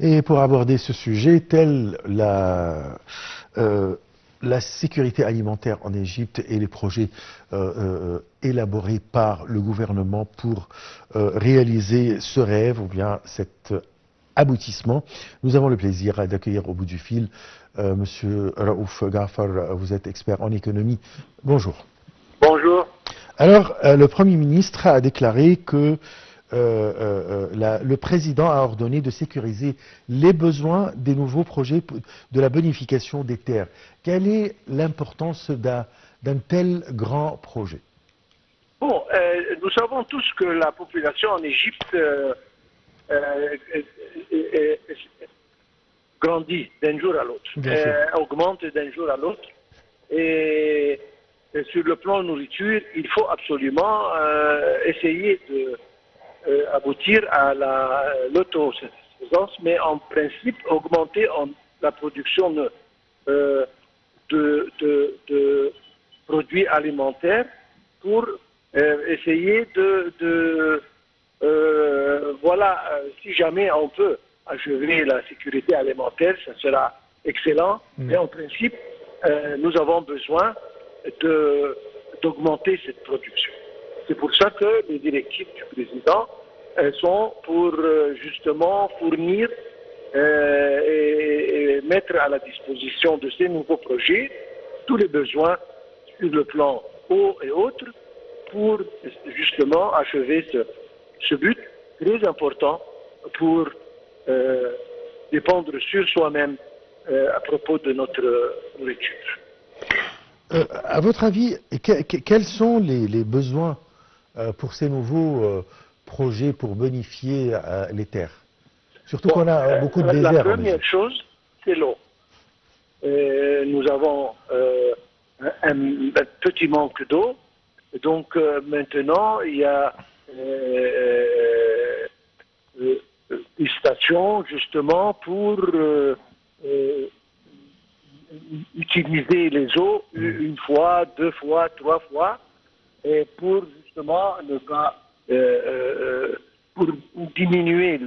Et pour aborder ce sujet, telle la sécurité alimentaire en Égypte et les projets élaborés par le gouvernement pour réaliser ce rêve ou bien cet aboutissement, nous avons le plaisir d'accueillir au bout du fil Monsieur Raouf Ghafar. Vous êtes expert en économie. Bonjour. Bonjour. Alors, le Premier ministre a déclaré que le président a ordonné de sécuriser les besoins des nouveaux projets de la bonification des terres. Quelle est l'importance d'un tel grand projet? Bon, nous savons tous que la population en Égypte grandit d'un jour à l'autre, augmente d'un jour à l'autre. Et sur le plan nourriture, il faut absolument essayer de aboutir à l'autosuffisance, mais en principe augmenter la production de produits alimentaires pour essayer si jamais on peut achever la sécurité alimentaire, ça sera excellent. Mais en principe, nous avons besoin d'augmenter cette production. C'est pour ça que les directives du président sont pour justement fournir et mettre à la disposition de ces nouveaux projets tous les besoins sur le plan eau et autres pour justement achever ce but très important pour dépendre sur soi-même à propos de notre nourriture. À votre avis, quels sont les besoins pour ces nouveaux projets pour bonifier les terres? Surtout qu'on a beaucoup de déserts. La première chose, c'est l'eau. Nous avons un petit manque d'eau. Donc maintenant, il y a des stations justement pour utiliser les eaux une fois, deux fois, trois fois, et pour justement ne pas pour diminuer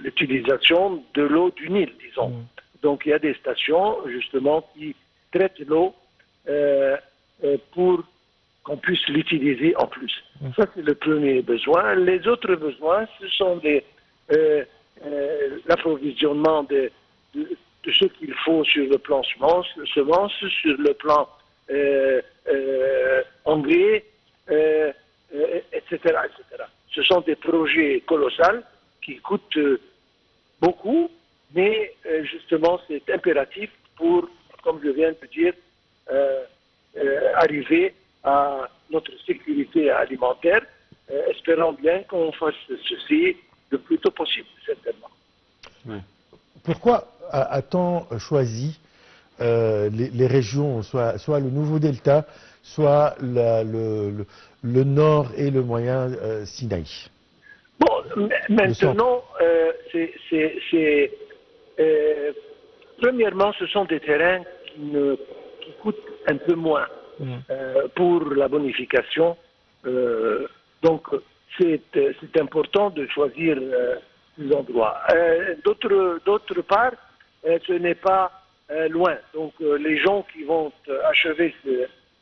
l'utilisation de l'eau du Nil, disons. Donc il y a des stations justement qui traitent l'eau pour qu'on puisse l'utiliser en plus. Ça, c'est le premier besoin. Les autres besoins, ce sont l'approvisionnement de ce qu'il faut sur le plan semences, sur le plan engrais, etc., etc. Ce sont des projets colossaux qui coûtent beaucoup, mais justement, c'est impératif pour, comme je viens de dire, arriver à notre sécurité alimentaire, espérant bien qu'on fasse ceci le plus tôt possible, certainement. Oui. Pourquoi a-t-on choisi les régions, soit le nouveau delta, soit le nord et le moyen Sinaï? Bon, maintenant, premièrement, ce sont des terrains qui coûtent un peu moins pour la bonification. Donc, c'est important de choisir ces endroits. D'autre part, ce n'est pas loin. Donc, les gens qui vont achever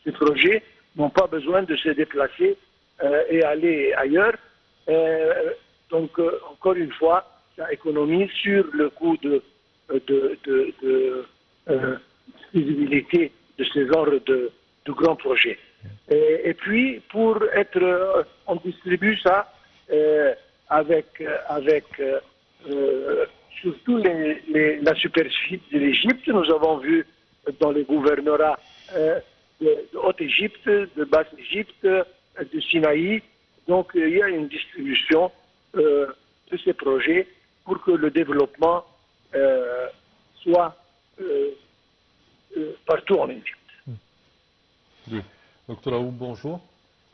ce projet n'ont pas besoin de se déplacer et aller ailleurs. Donc, encore une fois, ça économise sur le coût de visibilité de ce genre de grands projets. Et puis, pour être, on distribue ça avec surtout la superficie de l'Égypte. Nous avons vu dans les gouvernorats de Haute-Égypte, de Basse-Égypte, de Sinaï. Donc, il y a une distribution de ces projets pour que le développement soit partout en Égypte. Oui. Docteur Aoub, bonjour.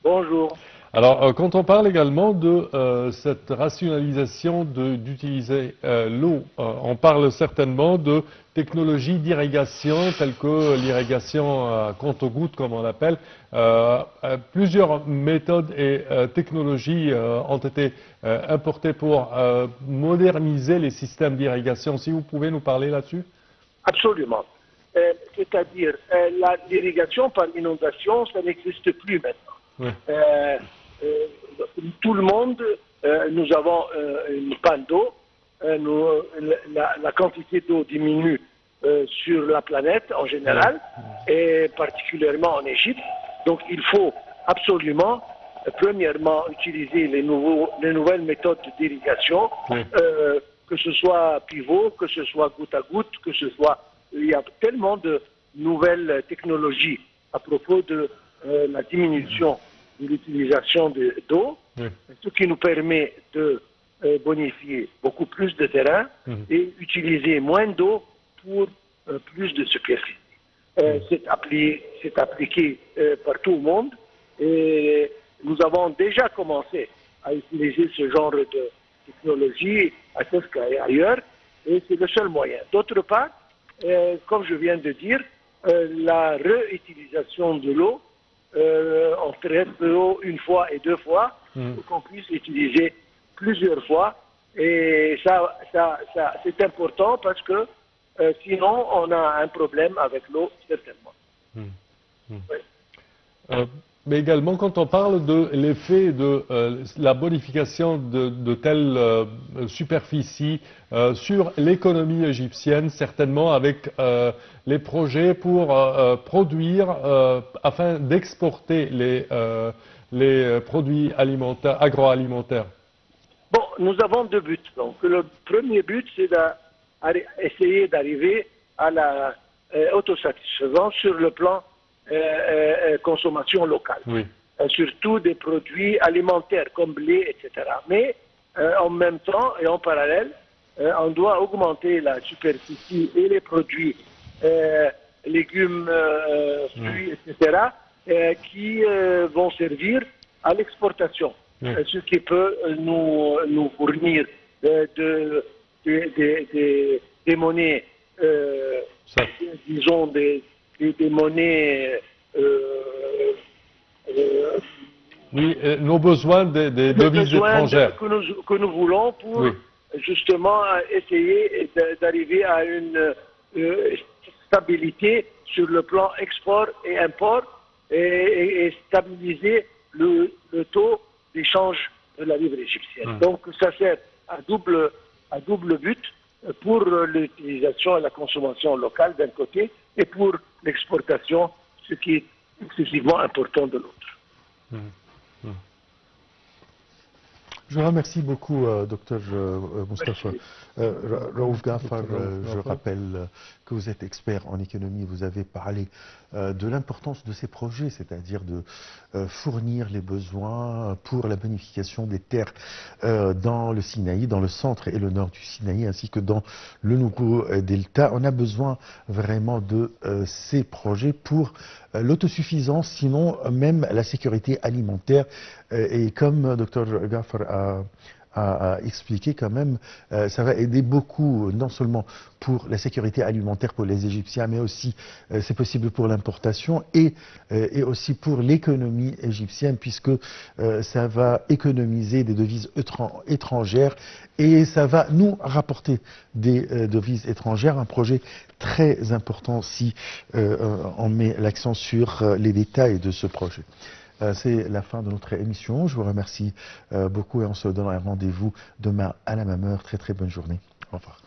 Bonjour. Alors, quand on parle également de cette rationalisation d'utiliser l'eau, on parle certainement de technologies d'irrigation telles que l'irrigation compte-gouttes, comme on l'appelle. Plusieurs méthodes et technologies ont été importées pour moderniser les systèmes d'irrigation. Si vous pouvez nous parler là-dessus? Absolument. C'est-à-dire, l'irrigation par inondation, ça n'existe plus maintenant. Oui. Tout le monde, nous avons une panne d'eau, la quantité d'eau diminue sur la planète en général, et particulièrement en Égypte. Donc il faut absolument, premièrement, utiliser les nouvelles méthodes d'irrigation, que ce soit pivot, que ce soit goutte à goutte, que ce soit... Il y a tellement de nouvelles technologies à propos de la diminution de l'utilisation d'eau, ce qui nous permet de bonifier beaucoup plus de terrain et utiliser moins d'eau pour plus de superficie. C'est appliqué par tout le monde et nous avons déjà commencé à utiliser ce genre de technologie à Tesca et ailleurs, et c'est le seul moyen. D'autre part, comme je viens de dire, la réutilisation de l'eau, on traite l'eau une fois et deux fois pour qu'on puisse l'utiliser plusieurs fois. Et ça c'est important parce que sinon on a un problème avec l'eau, certainement. Oui. Mais également, quand on parle de l'effet de la bonification de telles superficies sur l'économie égyptienne, certainement avec les projets pour produire, afin d'exporter les produits agroalimentaires. Bon, nous avons deux buts. Donc, le premier but, c'est d'essayer d'arriver à la autosatisfaisance sur le plan consommation locale, surtout des produits alimentaires comme blé, etc. Mais en même temps et en parallèle, on doit augmenter la superficie et les produits, légumes, fruits, etc., qui vont servir à l'exportation, ce qui peut nous fournir des monnaies, disons des monnaies, nos besoins des devises étrangères que nous voulons pour justement essayer d'arriver à une stabilité sur le plan export et import et stabiliser le taux d'échange de la livre égyptienne. Donc ça sert à double but pour l'utilisation et la consommation locale d'un côté et pour l'exportation, ce qui est excessivement important de l'autre. Je remercie beaucoup, Dr Moustapha Raouf Gaffar. Je rappelle que vous êtes expert en économie. Vous avez parlé de l'importance de ces projets, c'est-à-dire de fournir les besoins pour la bonification des terres dans le Sinaï, dans le centre et le nord du Sinaï, ainsi que dans le nouveau delta. On a besoin vraiment de ces projets pour l'autosuffisance, sinon même la sécurité alimentaire. Et comme Dr Gaffar a expliqué quand même, ça va aider beaucoup, non seulement pour la sécurité alimentaire pour les Égyptiens, mais aussi c'est possible pour l'importation et aussi pour l'économie égyptienne, puisque ça va économiser des devises étrangères et ça va nous rapporter des devises étrangères. Un projet très important si on met l'accent sur les détails de ce projet. C'est la fin de notre émission. Je vous remercie beaucoup et on se donne un rendez-vous demain à la même heure. Très très bonne journée. Au revoir.